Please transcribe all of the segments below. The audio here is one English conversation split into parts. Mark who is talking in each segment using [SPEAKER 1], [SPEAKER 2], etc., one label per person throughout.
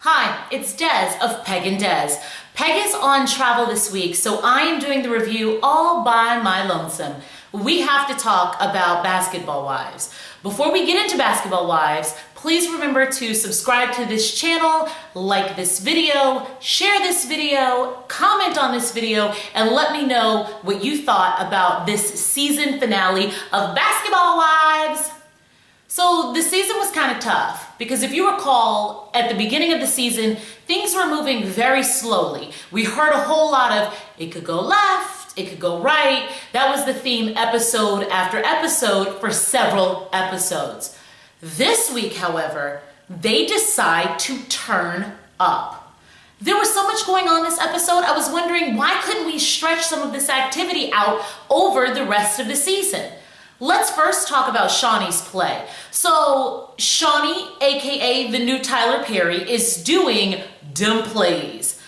[SPEAKER 1] Hi, it's Des of Peg and Des. Peg is on travel this week, so I am doing the review all by my lonesome. We have to talk about Basketball Wives. Before we get into Basketball Wives, please remember to subscribe to this channel, like this video, share this video, comment on this video, and let me know what you thought about this season finale of Basketball Wives. So the season was kind of tough because if you recall, at the beginning of the season, things were moving very slowly. We heard a whole lot of, it could go left, it could go right. That was the theme episode after episode for several episodes. This week, however, they decide to turn up. There was so much going on this episode, I was wondering why couldn't we stretch some of this activity out over the rest of the season? Let's first talk about Shawnee's play. So Shawnee, aka the new Tyler Perry, is doing dumb plays.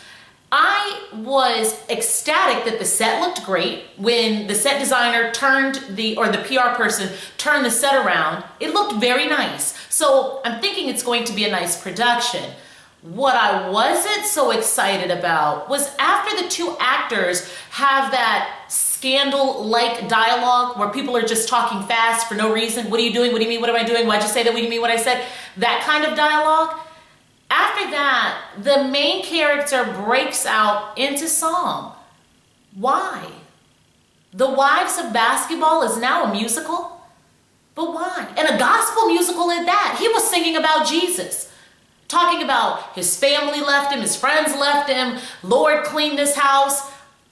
[SPEAKER 1] I was ecstatic that the set looked great. When the set designer the PR person turned the set around, it looked very nice. So I'm thinking it's going to be a nice production. What I wasn't so excited about was after the two actors have that scandal-like dialogue where people are just talking fast for no reason. What are you doing? What do you mean? What am I doing? Why'd you say that? What do you mean what I said? That kind of dialogue. After that, the main character breaks out into song. Why? The Wives of Basketball is now a musical? But why? And a gospel musical at that. He was singing about Jesus. Talking about his family left him, his friends left him, Lord cleaned this house.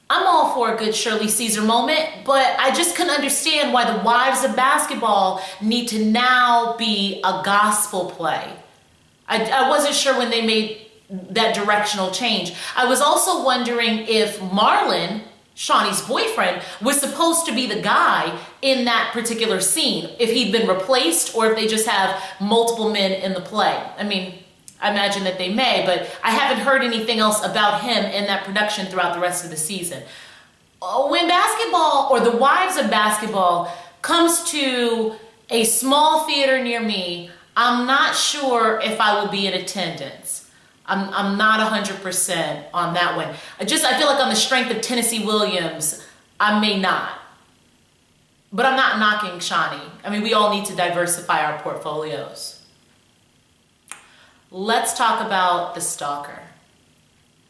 [SPEAKER 1] I'm all for a good Shirley Caesar moment, but I just couldn't understand why the Wives of Basketball need to now be a gospel play. I wasn't sure when they made that directional change. I was also wondering if Marlon, Shawnee's boyfriend, was supposed to be the guy in that particular scene, if he'd been replaced or if they just have multiple men in the play. I mean, I imagine that they may, but I haven't heard anything else about him in that production throughout the rest of the season. When basketball, or the Wives of Basketball, comes to a small theater near me, I'm not sure if I will be in attendance. I'm not 100% on that one. I feel like on the strength of Tennessee Williams, I may not. But I'm not knocking Shawnee. I mean, we all need to diversify our portfolios. Let's talk about The Stalker.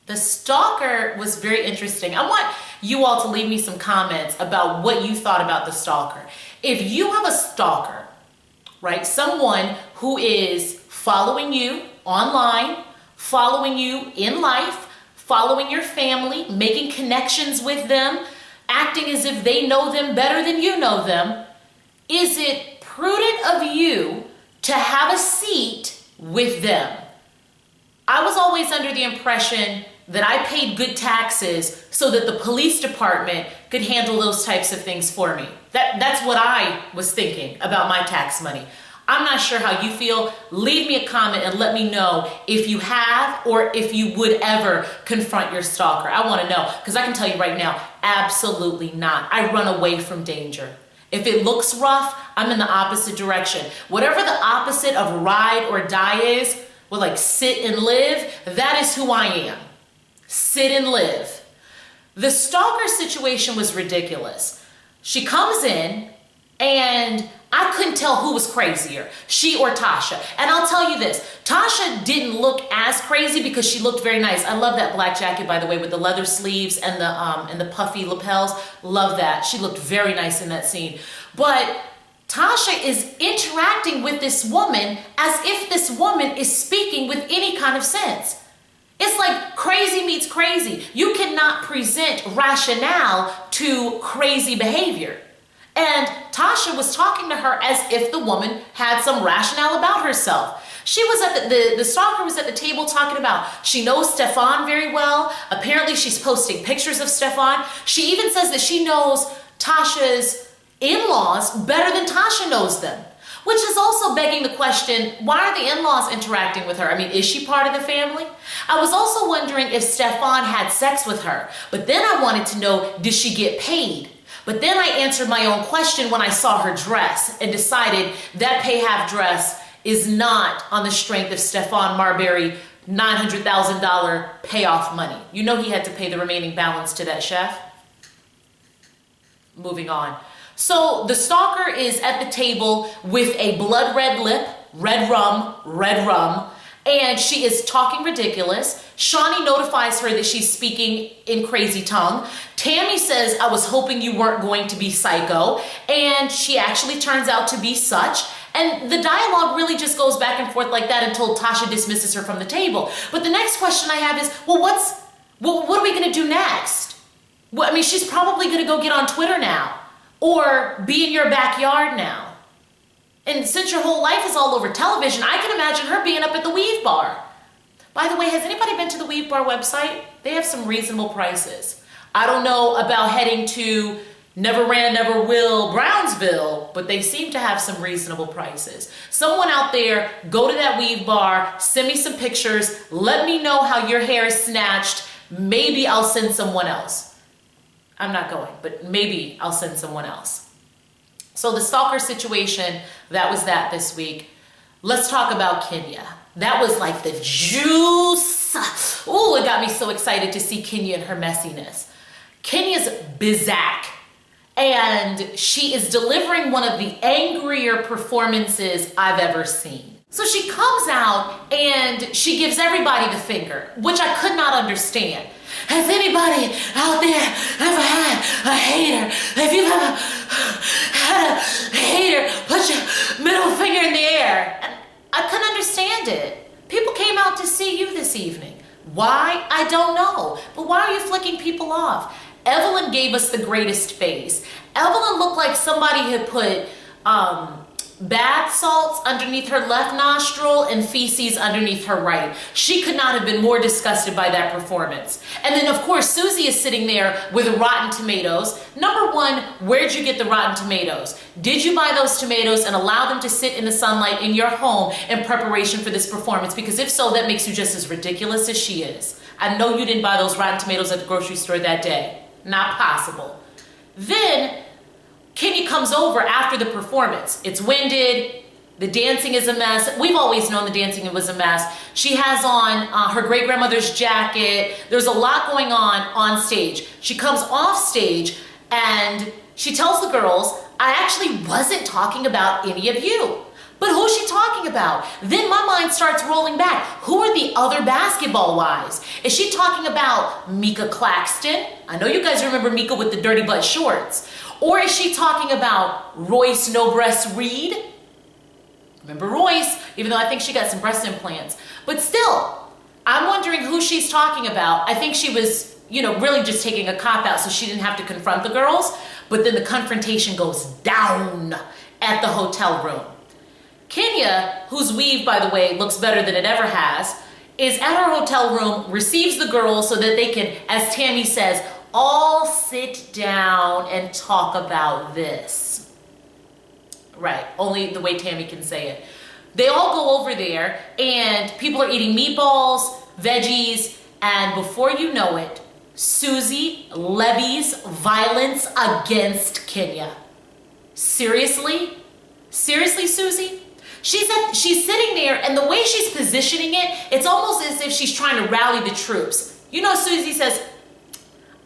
[SPEAKER 1] The Stalker was very interesting. I want you all to leave me some comments about what you thought about The Stalker. If you have a stalker, right, someone who is following you online, following you in life, following your family, making connections with them, acting as if they know them better than you know them, is it prudent of you to have a seat with them? I was always under the impression that I paid good taxes so that the police department could handle those types of things for me. That's what I was thinking about my tax money. I'm not sure how you feel. Leave me a comment and let me know if you have or if you would ever confront your stalker. I want to know, because I can tell you right now, absolutely not. I run away from danger. If it looks rough, I'm in the opposite direction. Whatever the opposite of ride or die is, well, like sit and live, that is who I am. Sit and live. The stalker situation was ridiculous. She comes in and I couldn't tell who was crazier, she or Tasha. And I'll tell you this, Tasha didn't look as crazy because she looked very nice. I love that black jacket, by the way, with the leather sleeves and the puffy lapels. Love that. She looked very nice in that scene. But Tasha is interacting with this woman as if this woman is speaking with any kind of sense. It's like crazy meets crazy. You cannot present rationale to crazy behavior. And Tasha was talking to her as if the woman had some rationale about herself. She was at the stalker was at the table talking about she knows Stefan very well. Apparently she's posting pictures of Stefan. She even says that she knows Tasha's in-laws better than Tasha knows them. Which is also begging the question, why are the in-laws interacting with her? I mean, is she part of the family? I was also wondering if Stefan had sex with her. But then I wanted to know, did she get paid? But then I answered my own question when I saw her dress and decided that pay half dress is not on the strength of Stefan Marbury $900,000 payoff money. You know he had to pay the remaining balance to that chef. Moving on. So the stalker is at the table with a blood red lip, red rum, and she is talking ridiculous. Shawnee notifies her that she's speaking in crazy tongue. Tammy says, I was hoping you weren't going to be psycho, and she actually turns out to be such. And the dialogue really just goes back and forth like that until Tasha dismisses her from the table. But the next question I have is, well, what are we gonna do next? Well, I mean, she's probably gonna go get on Twitter now or be in your backyard now. And since your whole life is all over television, I can imagine her being up at the Weave Bar. By the way, has anybody been to the Weave Bar website? They have some reasonable prices. I don't know about heading to Never Ran, Never Will, Brownsville, but they seem to have some reasonable prices. Someone out there, go to that Weave Bar, send me some pictures, let me know how your hair is snatched. Maybe I'll send someone else. I'm not going, but maybe I'll send someone else. So the stalker situation, that was that this week. Let's talk about Kenya. That was like the juice. Oh, it got me so excited to see Kenya and her messiness. Kenya's Bizak. And she is delivering one of the angrier performances I've ever seen. So she comes out and she gives everybody the finger, which I could not understand. Has anybody out there ever had a hater? If you've ever had a hater, put your middle finger in the air. And I couldn't understand it. People came out to see you this evening. Why? I don't know. But why are you flicking people off? Evelyn gave us the greatest face. Evelyn looked like somebody had put bath salts underneath her left nostril and feces underneath her right. She could not have been more disgusted by that performance. And then, of course, Susie is sitting there with rotten tomatoes. Number one, where'd you get the rotten tomatoes? Did you buy those tomatoes and allow them to sit in the sunlight in your home in preparation for this performance? Because if so, that makes you just as ridiculous as she is. I know you didn't buy those rotten tomatoes at the grocery store that day. Not possible. Then Kenya comes over after the performance. It's winded. The dancing is a mess. We've always known the dancing was a mess. She has on her great-grandmother's jacket. There's a lot going on stage. She comes off stage and she tells the girls, I actually wasn't talking about any of you. But who's she talking about? Then my mind starts rolling back. Who are the other basketball wives? Is she talking about Mika Claxton? I know you guys remember Mika with the dirty butt shorts. Or is she talking about Royce No Breast Reed? Remember Royce, even though I think she got some breast implants. But still, I'm wondering who she's talking about. I think she was, really just taking a cop out so she didn't have to confront the girls. But then the confrontation goes down at the hotel room. Kenya, whose weave, by the way, looks better than it ever has, is at her hotel room, receives the girls so that they can, as Tammy says, all sit down and talk about this. Right, only the way Tammy can say it. They all go over there and people are eating meatballs, veggies, and before you know it, Susie levies violence against Kenya. Seriously? Seriously, Susie? She's sitting there, and the way she's positioning it, it's almost as if she's trying to rally the troops. Susie says,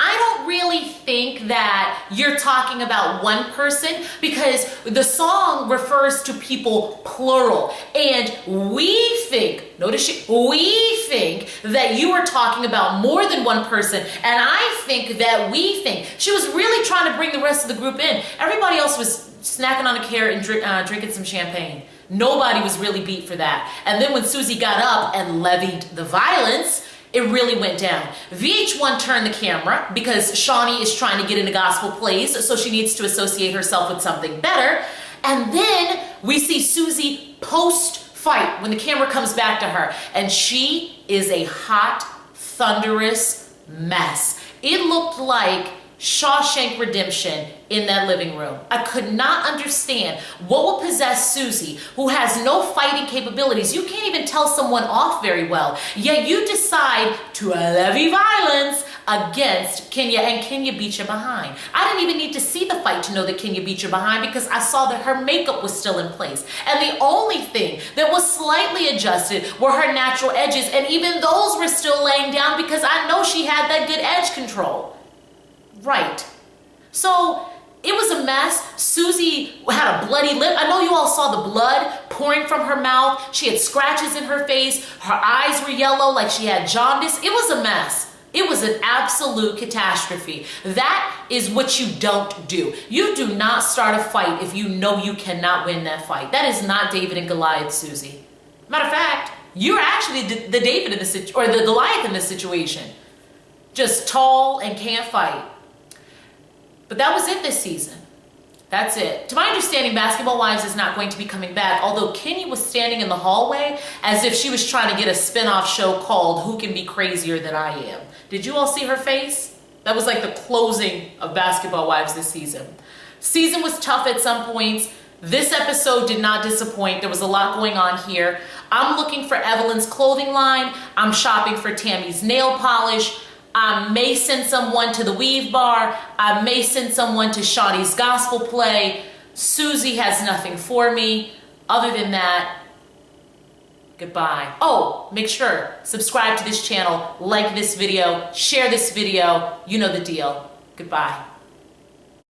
[SPEAKER 1] I don't really think that you're talking about one person because the song refers to people plural. And we think that you are talking about more than one person. And I think that we think. She was really trying to bring the rest of the group in. Everybody else was snacking on a carrot and drinking some champagne. Nobody was really beat for that. And then when Susie got up and levied the violence, it really went down. VH1 turned the camera because Shawnee is trying to get into gospel plays, so she needs to associate herself with something better. And then we see Susie post-fight when the camera comes back to her, and she is a hot, thunderous mess. It looked like Shawshank Redemption in that living room. I could not understand what will possess Susie, who has no fighting capabilities. You can't even tell someone off very well. Yet you decide to levy violence against Kenya, and Kenya beat you behind. I didn't even need to see the fight to know that Kenya beat you behind because I saw that her makeup was still in place. And the only thing that was slightly adjusted were her natural edges, and even those were still laying down because I know she had that good edge control. Right. So it was a mess. Susie had a bloody lip. I know you all saw the blood pouring from her mouth. She had scratches in her face. Her eyes were yellow like she had jaundice. It was a mess. It was an absolute catastrophe. That is what you don't do. You do not start a fight if you know you cannot win that fight. That is not David and Goliath, Susie. Matter of fact, you're actually the David in the or the Goliath in this situation. Just tall and can't fight. But that was it this season. That's it. To my understanding, Basketball Wives is not going to be coming back, although Kenya was standing in the hallway as if she was trying to get a spin-off show called Who Can Be Crazier Than I Am. Did you all see her face? That was like the closing of Basketball Wives this season. Season was tough at some points. This episode did not disappoint. There was a lot going on here. I'm looking for Evelyn's clothing line. I'm shopping for Tammy's nail polish. I may send someone to the weave bar. I may send someone to Shawnee's gospel play. Susie has nothing for me. Other than that, goodbye. Oh, make sure, subscribe to this channel, like this video, share this video. You know the deal. Goodbye.